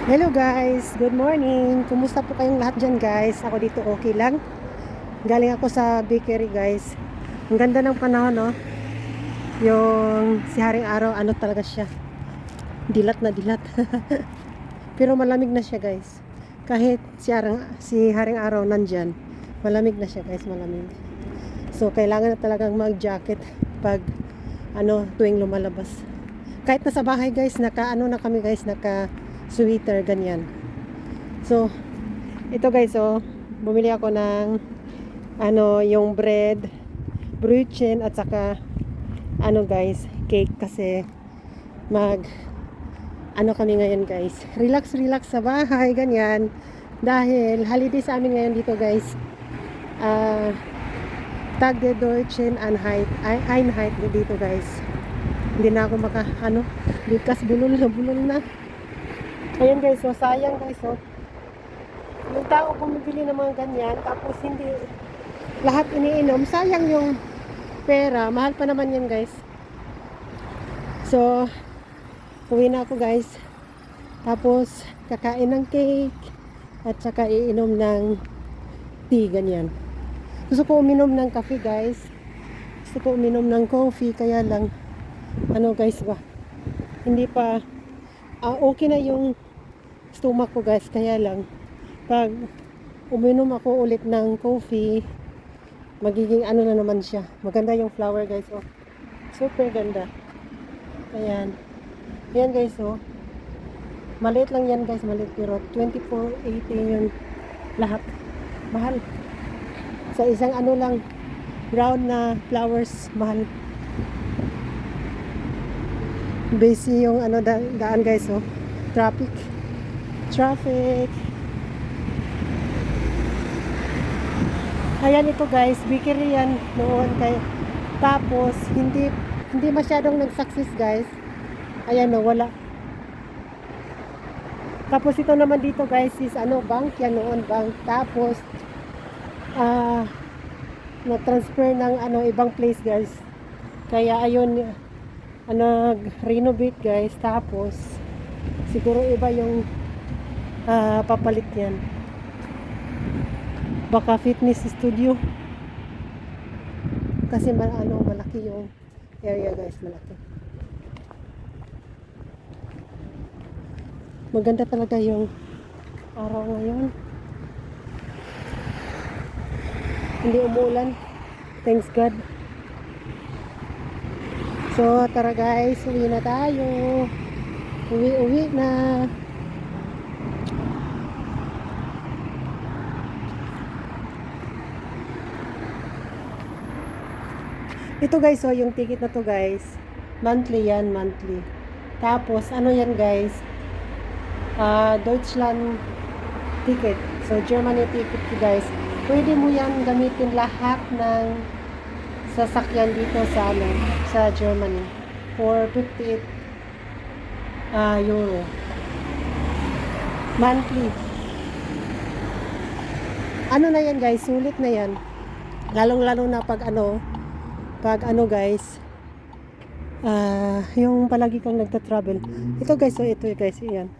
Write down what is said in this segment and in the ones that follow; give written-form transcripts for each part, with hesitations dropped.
Hello guys, good morning. Kumusta po kayong lahat dyan guys? Ako dito okay lang. Galing ako sa bakery guys. Ang ganda ng panahon, no? Yung si Haring Araw, ano talaga siya? Dilat na dilat. Pero malamig na siya guys. Kahit si Haring Araw nandyan, malamig na siya guys, malamig. So kailangan na talagang mag-jacket pag tuwing lumalabas. Kahit nasa bahay guys, na kami guys, naka sweater ganyan. So ito guys, bumili ako ng yung bread, brötchen at saka guys, cake kasi kami ngayon guys. Relax sa bahay ganyan dahil holiday sa amin ngayon dito guys. Tag de Deutschen Einheit dito guys. Hindi na ako bigas bulol na. Ayan guys, sayang guys, yung tao bumibili ng mga ganyan, tapos hindi lahat iniinom, sayang yung pera, mahal pa naman yan guys. So, uwi na ako guys, tapos kakain ng cake, at saka iinom ng tea, ganyan. Gusto ko uminom ng coffee guys, gusto ko uminom ng coffee, kaya lang, guys ba, hindi pa, okay na yung stomach ko guys, kaya lang pag uminom ako ulit ng coffee, magiging na naman siya. Maganda yung flower guys, super ganda. Ayan guys, maliit lang yan guys, maliit, pero 24.80 yung lahat, mahal. Sa isang lang, brown na flowers, mahal. Busy yung daan guys, traffic. Ayan, ito guys, bakery yan noon tapos hindi masyadong nag-success guys. Ayan, wala. Tapos ito naman dito guys is bank yan noon, bank. Tapos na-transfer ng ibang place guys. Kaya ayun, nag-renovate guys, tapos siguro iba yung papalit yan, baka fitness studio kasi malaki yung area guys, malaki. Maganda talaga yung araw ngayon, hindi umulan, thanks God. So, tara guys, uwi na tayo. Uwi na. Ito guys, yung ticket na to guys. Monthly yan, monthly. Tapos, yan guys? Deutschland ticket. So, Germany ticket guys. Pwede mo yan gamitin lahat ng sasakyan dito sa Germany for 58 euro monthly. Na yan guys, sulit na yan, lalong na pag guys, yung palagi kang nagta-travel. Ito guys, ito guys, yan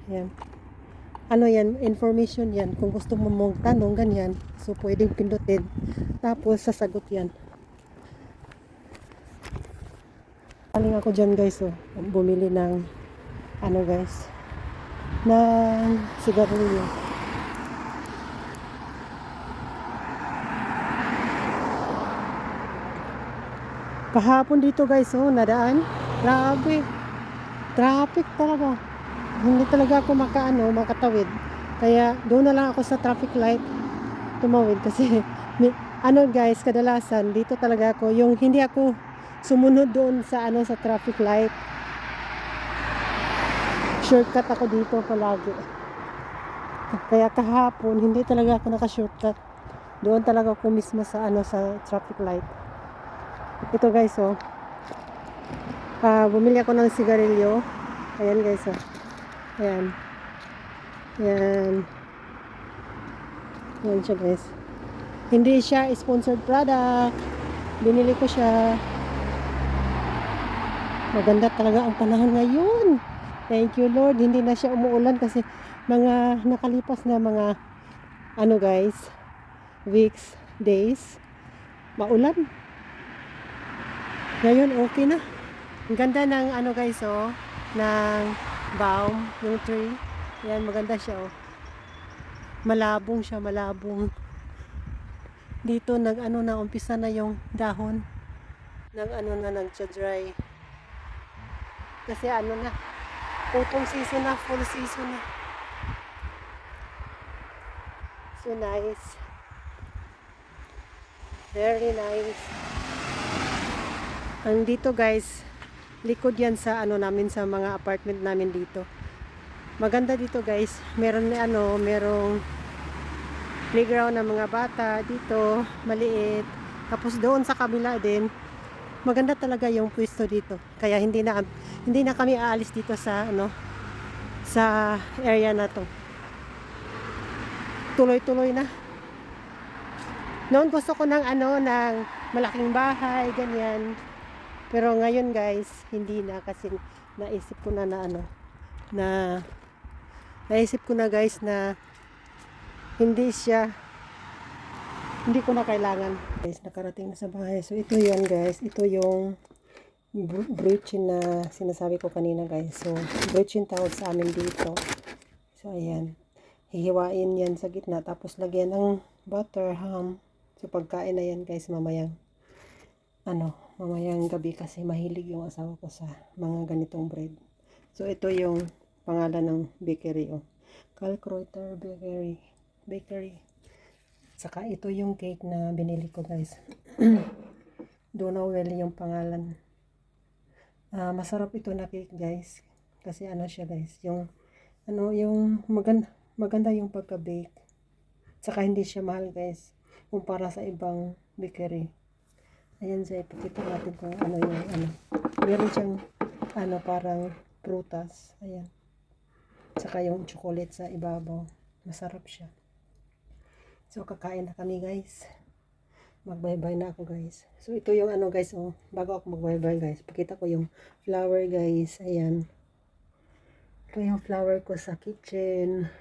yan, information yan, kung gusto mo mong tanong ganyan, so pwedeng pindutin, tapos sasagot yan. Galing ako dyan guys, bumili ng guys, ng sigarilyo. Kahapon dito guys, nadaan, grabe, traffic talaga, hindi talaga ako makatawid, kaya doon na lang ako sa traffic light tumawid kasi guys, kadalasan dito talaga ako, yung hindi ako sumunod doon sa sa traffic light. Shortcut ako dito palagi. Kaya kahapon hindi talaga ako naka-shortcut. Doon talaga ako mismo sa sa traffic light. Ito guys, bumili ako ng sigarilyo. Ayan guys, Ayan. Ayan siya guys. Hindi siya sponsored product. Binili ko siya. Maganda talaga ang panahon ngayon. Thank you Lord, hindi na siya umuulan kasi mga nakalipas na mga ano guys, weeks, days, maulan. Ngayon okay na. Ang ganda ng ano guys oh, ng baum, yung tree. Yan, maganda siya oh. Malabong siya, malabong. Dito nag ano na, umpisa na yung dahon. Nag ano na, nagcha-dry. Kasi ano na, autumn season na, full season na. So nice. Very nice. Ang dito guys, likod yan sa ano namin, sa mga apartment namin dito. Maganda dito guys. Meron ano, merong playground ng mga bata dito, maliit. Tapos doon sa kabila din, maganda talaga yung pwesto dito. Kaya hindi na kami aalis dito sa ano, sa area na to. Tuloy-tuloy na. Noon gusto ko ng ano, ng malaking bahay, ganyan. Pero ngayon guys, hindi na kasi naisip ko na ano, naisip ko na guys na hindi ko na kailangan. Guys, nakarating na sa bahay. So ito yan guys, ito yung bruchin na sinasabi ko kanina guys. So bruchin tawag sa amin dito. So ayan, hihiwain yan sa gitna tapos lagyan ng butter, ham. So pagkain na yan guys mamayang gabi kasi mahilig yung asawa ko sa mga ganitong bread. So ito yung pangalan ng bakery oh. Kalkreuter Bakery. Saka ito yung cake na binili ko guys. Donauwell yung pangalan. Masarap ito na cake guys. Kasi ano siya guys, yung maganda yung pagka-bake. Saka hindi siya mahal guys kumpara sa ibang bakery. Ayan siya, ipakita natin kung ano yung ano. Meron siyang parang prutas. Ayan. Saka yung chocolate sa ibabaw. Masarap siya. So kakain na kami guys. Magbye-bye na ako guys. So ito yung ano guys oh. Bago ako magbye-bye guys, pakita ko yung flower guys. Ayan. Ito yung flower ko sa kitchen.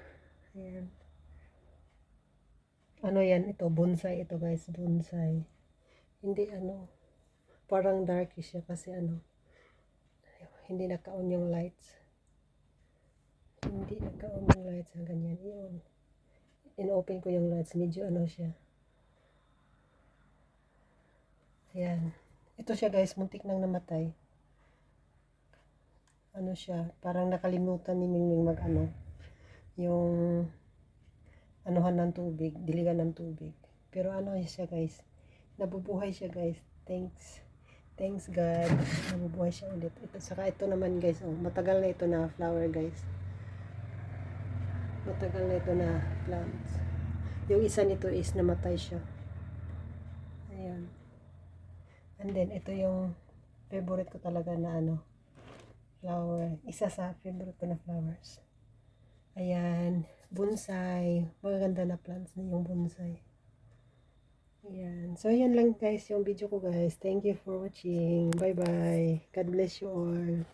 Ayan. Ano yan? Ito bonsai ito guys. Bonsai. Hindi parang darkish siya kasi hindi naka-on yung lights. Hindi naka-on yung lights ng ganyan. Iyon. In-open ko yung lights. Medyo siya. Ayan. Ito siya guys. Muntik nang namatay. Siya. Parang nakalimutan ni Mingming yung anuhan ng tubig. Diligan ng tubig. Pero siya guys. Nabubuhay siya guys. Thanks God. Nabubuhay siya ulit. Saka ito naman guys. Oh, matagal na ito na flower guys. Matagal na ito na plants. Yung isa nito is namatay siya. Ayan. And then ito yung favorite ko talaga na flower. Isa sa favorite ko na flowers. Ayan. Bonsai. Magaganda na plants na yung bonsai. Ayan. So, ayan lang guys yung video ko guys. Thank you for watching. Bye-bye. God bless you all.